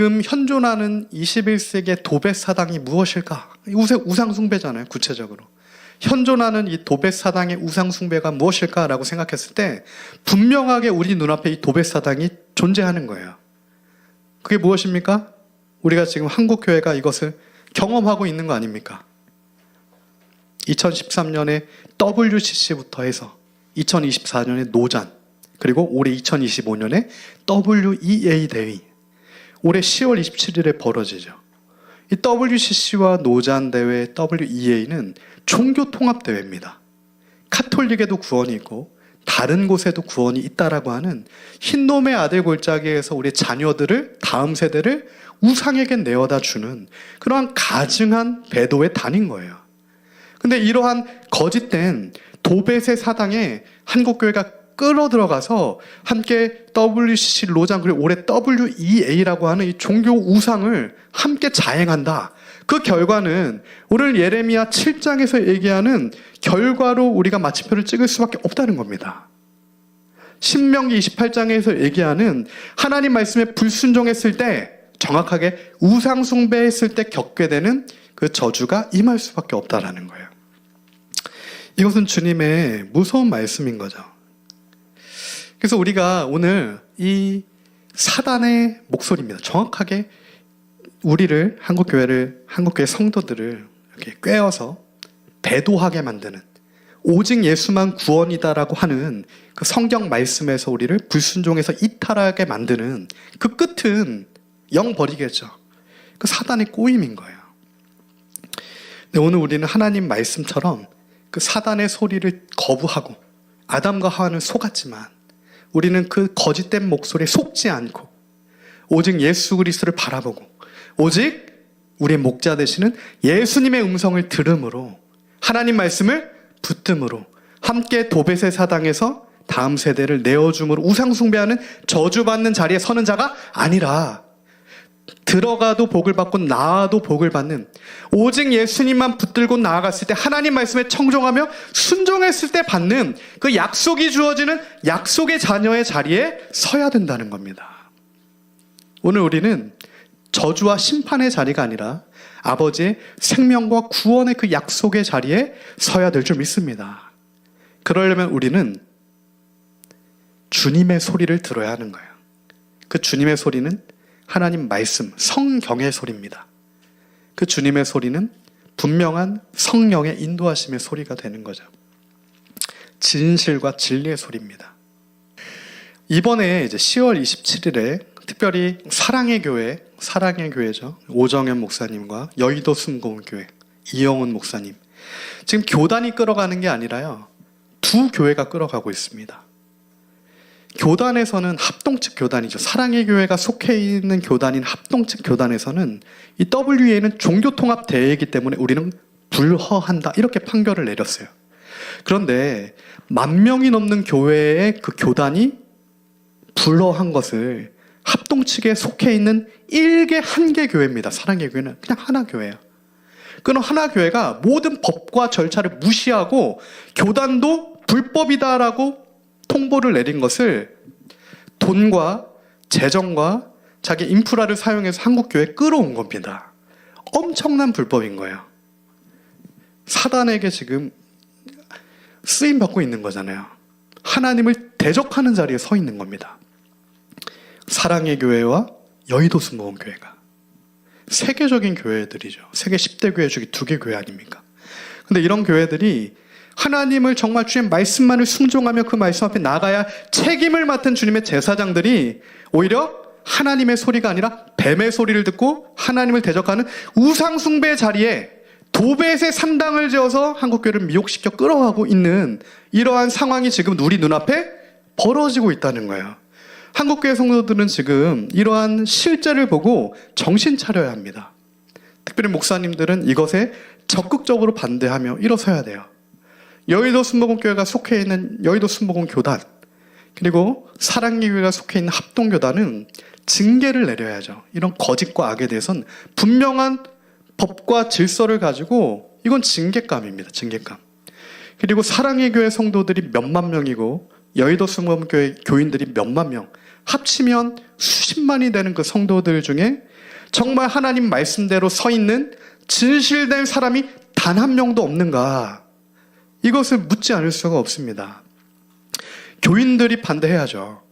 지금 현존하는 21세기의 도배 사당이 무엇일까? 우상 숭배잖아요, 구체적으로. 현존하는 이 도배 사당의 우상 숭배가 무엇일까라고 생각했을 때 분명하게 우리 눈앞에 이 도배 사당이 존재하는 거예요. 그게 무엇입니까? 우리가 지금 한국 교회가 이것을 경험하고 있는 거 아닙니까? 2013년에 WCC부터 해서 2024년에 노잔, 그리고 올해 2025년에 WEA 대회, 올해 10월 27일에 벌어지죠. 이 WCC와 노잔 대회, WEA는 종교 통합 대회입니다. 카톨릭에도 구원이 있고 다른 곳에도 구원이 있다라고 하는 흰놈의 아들 골짜기에서 우리 자녀들을, 다음 세대를 우상에게 내어다 주는 그러한 가증한 배도의 단인 거예요. 근데 이러한 거짓된 도배새 사당에 한국교회가 끌어들어가서 함께 WCC 로잔, 그리고 올해 WEA라고 하는 이 종교 우상을 함께 자행한다. 그 결과는 오늘 예레미야 7장에서 얘기하는 결과로 우리가 마침표를 찍을 수밖에 없다는 겁니다. 신명기 28장에서 얘기하는 하나님 말씀에 불순종했을 때, 정확하게 우상 숭배했을 때 겪게 되는 그 저주가 임할 수밖에 없다라는 거예요. 이것은 주님의 무서운 말씀인 거죠. 그래서 우리가 오늘 이 사단의 목소리입니다. 정확하게 우리를, 한국교회 성도들을 이렇게 꿰어서 배도하게 만드는, 오직 예수만 구원이다라고 하는 그 성경 말씀에서 우리를 불순종해서 이탈하게 만드는 그 끝은 영 버리겠죠. 그 사단의 꼬임인 거예요. 근데 오늘 우리는 하나님 말씀처럼 그 사단의 소리를 거부하고 아담과 하와는 속았지만 우리는 그 거짓된 목소리에 속지 않고 오직 예수 그리스도를 바라보고 오직 우리의 목자 되시는 예수님의 음성을 들음으로 하나님 말씀을 붙듦으로 함께 도배새 사당에서 다음 세대를 내어줌으로 우상 숭배하는 저주받는 자리에 서는 자가 아니라 들어가도 복을 받고 나와도 복을 받는, 오직 예수님만 붙들고 나아갔을 때 하나님 말씀에 청종하며 순종했을 때 받는 그 약속이 주어지는 약속의 자녀의 자리에 서야 된다는 겁니다. 오늘 우리는 저주와 심판의 자리가 아니라 아버지의 생명과 구원의 그 약속의 자리에 서야 될 줄 믿습니다. 그러려면 우리는 주님의 소리를 들어야 하는 거예요. 그 주님의 소리는 하나님 말씀, 성경의 소리입니다. 그 주님의 소리는 분명한 성령의 인도하심의 소리가 되는 거죠. 진실과 진리의 소리입니다. 이번에 이제 10월 27일에 특별히 사랑의 교회죠. 오정현 목사님과 여의도 순복음교회 이영훈 목사님. 지금 교단이 끌어가는 게 아니라요, 두 교회가 끌어가고 있습니다. 교단에서는 합동측 교단이죠. 사랑의 교회가 속해 있는 교단인 합동측 교단에서는 이 WEA는 종교통합 대회이기 때문에 우리는 불허한다, 이렇게 판결을 내렸어요. 그런데 10,000명이 넘는 교회의 그 교단이 불허한 것을 합동측에 속해 있는 일개 한개 교회입니다. 사랑의 교회는 그냥 하나 교회예요. 그런 하나 교회가 모든 법과 절차를 무시하고 교단도 불법이다라고 통보를 내린 것을 돈과 재정과 자기 인프라를 사용해서 한국교회에 끌어온 겁니다. 엄청난 불법인 거예요. 사단에게 지금 쓰임받고 있는 거잖아요. 하나님을 대적하는 자리에 서 있는 겁니다. 사랑의 교회와 여의도 순복음교회가 세계적인 교회들이죠. 세계 10대 교회 중에 2개 교회 아닙니까? 근데 이런 교회들이 하나님을 정말 주의 말씀만을 순종하며 그 말씀 앞에 나가야 책임을 맡은 주님의 제사장들이 오히려 하나님의 소리가 아니라 뱀의 소리를 듣고 하나님을 대적하는 우상 숭배의 자리에 도배새 산당을 지어서 한국교회를 미혹시켜 끌어가고 있는 이러한 상황이 지금 우리 눈앞에 벌어지고 있다는 거예요. 한국교회 성도들은 지금 이러한 실제를 보고 정신 차려야 합니다. 특별히 목사님들은 이것에 적극적으로 반대하며 일어서야 돼요. 여의도 순복음교회가 속해 있는 여의도 순복음교단, 그리고 사랑의 교회가 속해 있는 합동교단은 징계를 내려야죠. 이런 거짓과 악에 대해서는 분명한 법과 질서를 가지고 이건 징계감입니다. 징계감. 그리고 사랑의 교회 성도들이 몇만 명이고 여의도 순복음교회 교인들이 몇만 명, 합치면 수십만이 되는 그 성도들 중에 정말 하나님 말씀대로 서 있는 진실된 사람이 단 한 명도 없는가? 이것을 묻지 않을 수가 없습니다. 교인들이 반대해야죠.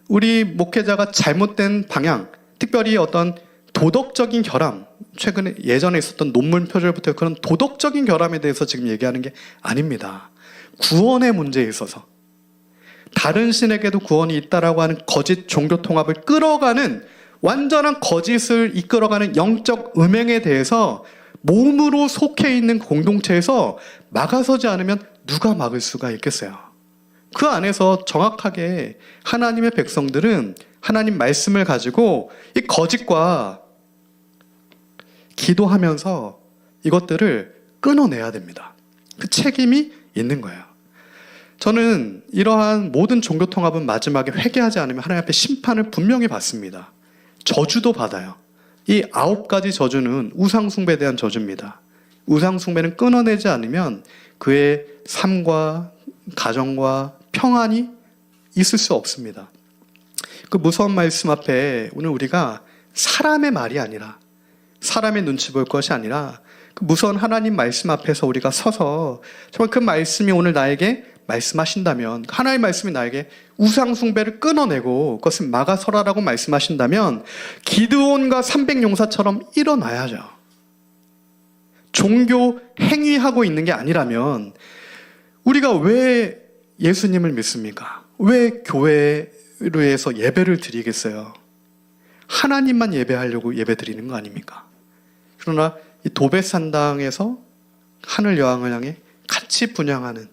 우리 목회자가 잘못된 방향, 특별히 어떤 도덕적인 결함, 최근에 예전에 있었던 논문 표절부터 그런 도덕적인 결함에 대해서 지금 얘기하는 게 아닙니다. 구원의 문제에 있어서 다른 신에게도 구원이 있다라고 하는 거짓 종교 통합을 끌어가는 완전한 거짓을 이끌어가는 영적 음행에 대해서 몸으로 속해 있는 공동체에서 막아서지 않으면 누가 막을 수가 있겠어요? 그 안에서 정확하게 하나님의 백성들은 하나님 말씀을 가지고 이 거짓과 기도하면서 이것들을 끊어내야 됩니다. 그 책임이 있는 거예요. 저는 이러한 모든 종교 통합은 마지막에 회개하지 않으면 하나님 앞에 심판을 분명히 받습니다. 저주도 받아요. 이 9가지 저주는 우상숭배에 대한 저주입니다. 우상숭배는 끊어내지 않으면 그의 삶과 가정과 평안이 있을 수 없습니다. 그 무서운 말씀 앞에 오늘 우리가 사람의 말이 아니라 사람의 눈치 볼 것이 아니라 그 무서운 하나님 말씀 앞에서 우리가 서서 정말 그 말씀이 오늘 나에게 말씀하신다면, 하나님의 말씀이 나에게 우상숭배를 끊어내고 그것을 막아서라라고 말씀하신다면 기드온과 300용사처럼 일어나야죠. 종교 행위하고 있는 게 아니라면 우리가 왜 예수님을 믿습니까? 왜 교회로해서 예배를 드리겠어요? 하나님만 예배하려고 예배 드리는 거 아닙니까? 그러나 이 도배산당에서 하늘 여왕을 향해 같이 분향하는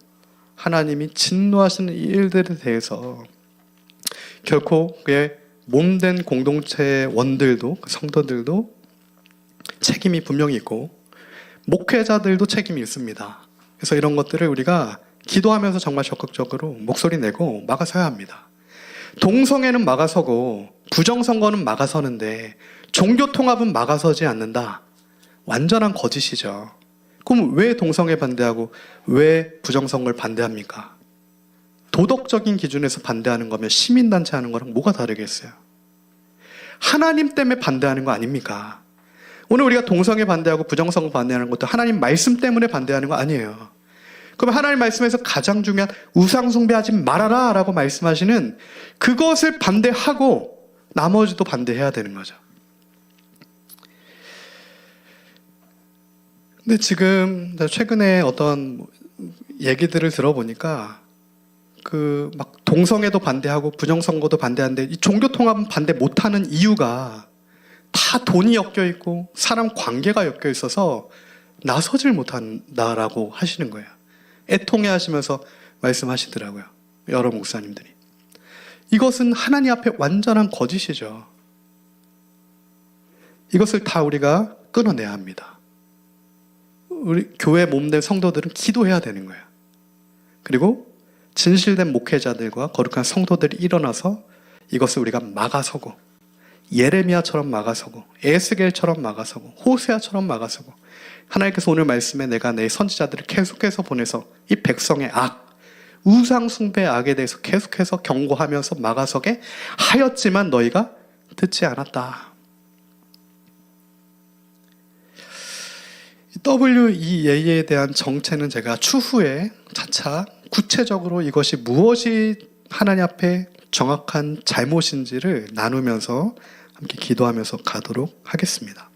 하나님이 진노하시는 이 일들에 대해서 결코 그의 몸된 공동체의 원들도, 성도들도 책임이 분명히 있고 목회자들도 책임이 있습니다. 그래서 이런 것들을 우리가 기도하면서 정말 적극적으로 목소리 내고 막아서야 합니다. 동성애는 막아서고 부정선거는 막아서는데 종교 통합은 막아서지 않는다. 완전한 거짓이죠. 그럼 왜 동성애 반대하고 왜 부정선거를 반대합니까? 도덕적인 기준에서 반대하는 거면 시민단체 하는 거랑 뭐가 다르겠어요? 하나님 때문에 반대하는 거 아닙니까? 오늘 우리가 동성애 반대하고 부정선거 반대하는 것도 하나님 말씀 때문에 반대하는 거 아니에요. 그럼 하나님 말씀에서 가장 중요한 우상숭배하지 말아라 라고 말씀하시는 그것을 반대하고 나머지도 반대해야 되는 거죠. 근데 지금 최근에 어떤 얘기들을 들어보니까 그 막 동성애도 반대하고 부정선거도 반대하는데 이 종교 통합은 반대 못하는 이유가 다 돈이 엮여 있고 사람 관계가 엮여 있어서 나서질 못한다라고 하시는 거예요. 애통해 하시면서 말씀하시더라고요. 여러 목사님들이. 이것은 하나님 앞에 완전한 거짓이죠. 이것을 다 우리가 끊어내야 합니다. 우리 교회 몸된 성도들은 기도해야 되는 거예요. 그리고 진실된 목회자들과 거룩한 성도들이 일어나서 이것을 우리가 막아서고 예레미야처럼 막아서고 에스겔처럼 막아서고 호세아처럼 막아서고 하나님께서 오늘 말씀에 내가 내 선지자들을 계속해서 보내서 이 백성의 악, 우상숭배의 악에 대해서 계속해서 경고하면서 막아서게 하였지만 너희가 듣지 않았다. WEA에 대한 정체는 제가 추후에 차차 구체적으로 이것이 무엇이 하나님 앞에 정확한 잘못인지를 나누면서 함께 기도하면서 가도록 하겠습니다.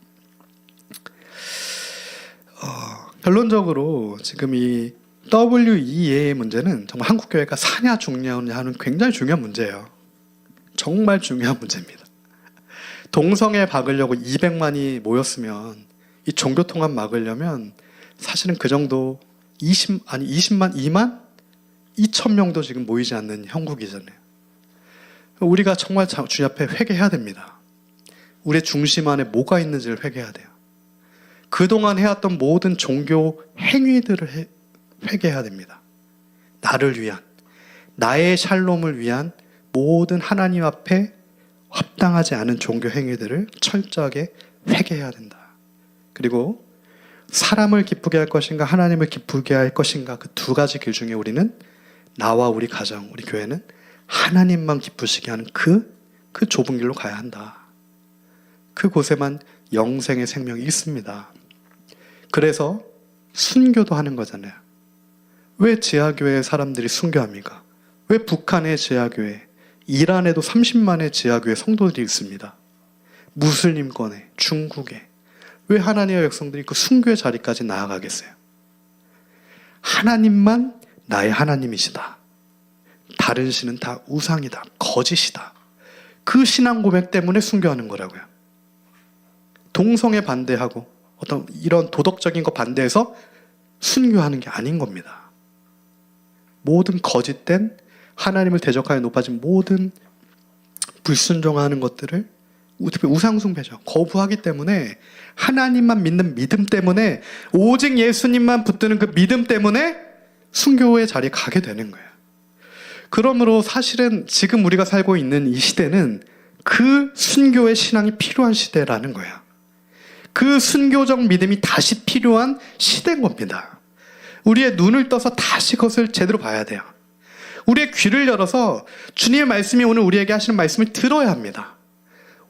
결론적으로 지금 이 WEA의 문제는 정말 한국교회가 사냐 죽냐냐 하는 굉장히 중요한 문제예요. 정말 중요한 문제입니다. 동성애 박으려고 200만이 모였으면 이 종교통합 막으려면 사실은 그 정도 20만, 2만? 2천 명도 지금 모이지 않는 형국이잖아요. 우리가 정말 주님 앞에 회개해야 됩니다. 우리의 중심 안에 뭐가 있는지를 회개해야 돼요. 그동안 해왔던 모든 종교 행위들을 회개해야 됩니다. 나를 위한, 나의 샬롬을 위한 모든 하나님 앞에 합당하지 않은 종교 행위들을 철저하게 회개해야 된다. 그리고 사람을 기쁘게 할 것인가 하나님을 기쁘게 할 것인가 그 두 가지 길 중에 우리는 나와 우리 가정, 우리 교회는 하나님만 기쁘시게 하는 그 좁은 길로 가야 한다. 그곳에만 영생의 생명이 있습니다. 그래서 순교도 하는 거잖아요. 왜 지하교회 사람들이 순교합니까? 왜 북한의 지하교회, 이란에도 30만의 지하교회 성도들이 있습니다. 무슬림권에, 중국에. 왜 하나님의 백성들이 그 순교의 자리까지 나아가겠어요? 하나님만 나의 하나님이시다. 다른 신은 다 우상이다. 거짓이다. 그 신앙 고백 때문에 순교하는 거라고요. 동성애 반대하고 어떤 이런 도덕적인 거 반대해서 순교하는 게 아닌 겁니다. 모든 거짓된 하나님을 대적하여 높아진 모든 불순종하는 것들을 특히 우상숭배죠. 거부하기 때문에 하나님만 믿는 믿음 때문에 오직 예수님만 붙드는 그 믿음 때문에 순교의 자리에 가게 되는 거예요. 그러므로 사실은 지금 우리가 살고 있는 이 시대는 그 순교의 신앙이 필요한 시대라는 거예요. 그 순교적 믿음이 다시 필요한 시대인 겁니다. 우리의 눈을 떠서 다시 그것을 제대로 봐야 돼요. 우리의 귀를 열어서 주님의 말씀이 오늘 우리에게 하시는 말씀을 들어야 합니다.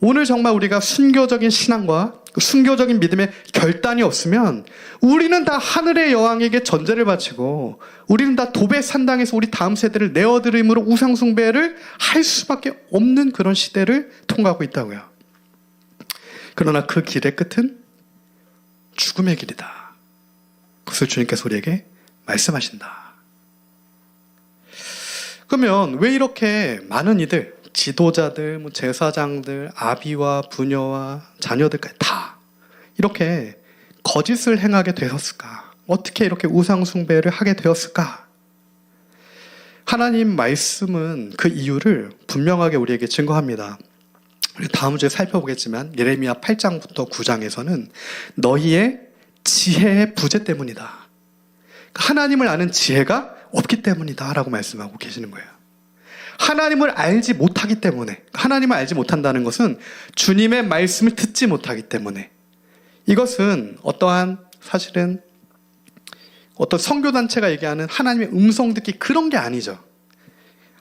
오늘 정말 우리가 순교적인 신앙과 순교적인 믿음의 결단이 없으면 우리는 다 하늘의 여왕에게 전제를 바치고 우리는 다 도배 산당에서 우리 다음 세대를 내어드림으로 우상숭배를 할 수밖에 없는 그런 시대를 통과하고 있다고요. 그러나 그 길의 끝은 죽음의 길이다. 그것을 주님께서 우리에게 말씀하신다. 그러면 왜 이렇게 많은 이들, 지도자들, 제사장들, 아비와 부녀와 자녀들까지 다 이렇게 거짓을 행하게 되었을까? 어떻게 이렇게 우상숭배를 하게 되었을까? 하나님 말씀은 그 이유를 분명하게 우리에게 증거합니다. 우리 다음 주에 살펴보겠지만 예레미야 8장부터 9장에서는 너희의 지혜의 부재 때문이다. 하나님을 아는 지혜가 없기 때문이다 라고 말씀하고 계시는 거예요. 하나님을 알지 못하기 때문에, 하나님을 알지 못한다는 것은 주님의 말씀을 듣지 못하기 때문에, 이것은 사실은 어떤 선교단체가 얘기하는 하나님의 음성 듣기 그런 게 아니죠.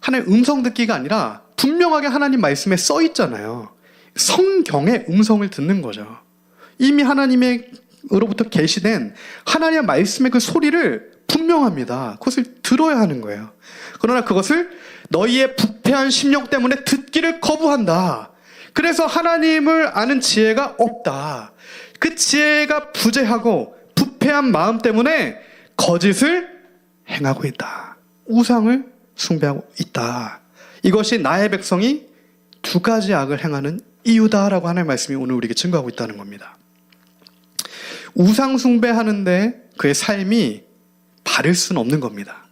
하나님의 음성 듣기가 아니라 분명하게 하나님 말씀에 써 있잖아요. 성경의 음성을 듣는 거죠. 이미 하나님으로부터 계시된 하나님의 말씀의 그 소리를 분명합니다. 그것을 들어야 하는 거예요. 그러나 그것을 너희의 부패한 심령 때문에 듣기를 거부한다. 그래서 하나님을 아는 지혜가 없다. 그 지혜가 부재하고 부패한 마음 때문에 거짓을 행하고 있다. 우상을 숭배하고 있다. 이것이 나의 백성이 두 가지 악을 행하는 이유다라고 하나님의 말씀이 오늘 우리에게 증거하고 있다는 겁니다. 우상 숭배하는데 그의 삶이 바를 수는 없는 겁니다.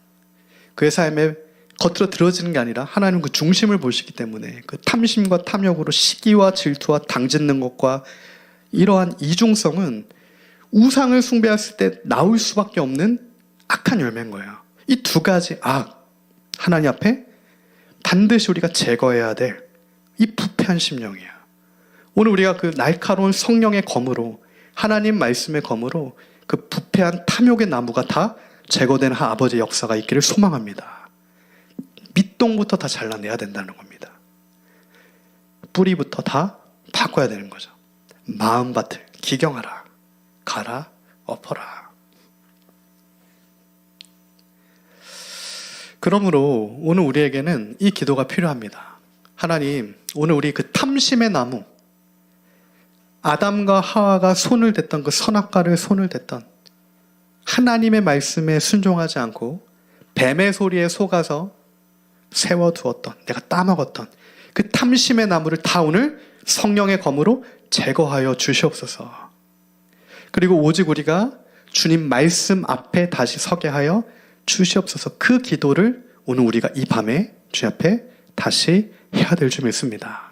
그의 삶에 겉으로 들어지는 게 아니라 하나님 그 중심을 보시기 때문에 그 탐심과 탐욕으로 시기와 질투와 당짓는 것과 이러한 이중성은 우상을 숭배했을 때 나올 수밖에 없는 악한 열매인 거예요. 이 두 가지 악, 하나님 앞에 반드시 우리가 제거해야 될 이 부패한 심령이에요. 오늘 우리가 그 날카로운 성령의 검으로, 하나님 말씀의 검으로 그 부패한 탐욕의 나무가 다 제거되는 아버지의 역사가 있기를 소망합니다. 밑동부터 다 잘라내야 된다는 겁니다. 뿌리부터 다 바꿔야 되는 거죠. 마음밭을 기경하라, 갈아 엎어라. 그러므로 오늘 우리에게는 이 기도가 필요합니다. 하나님, 오늘 우리 그 탐심의 나무, 아담과 하와가 손을 댔던 그 선악과를 손을 댔던 하나님의 말씀에 순종하지 않고 뱀의 소리에 속아서 세워두었던, 내가 따먹었던 그 탐심의 나무를 다 오늘 성령의 검으로 제거하여 주시옵소서. 그리고 오직 우리가 주님 말씀 앞에 다시 서게 하여 주시옵소서. 그 기도를 오늘 우리가 이 밤에 주님 앞에 다시 해야 될 줄 믿습니다.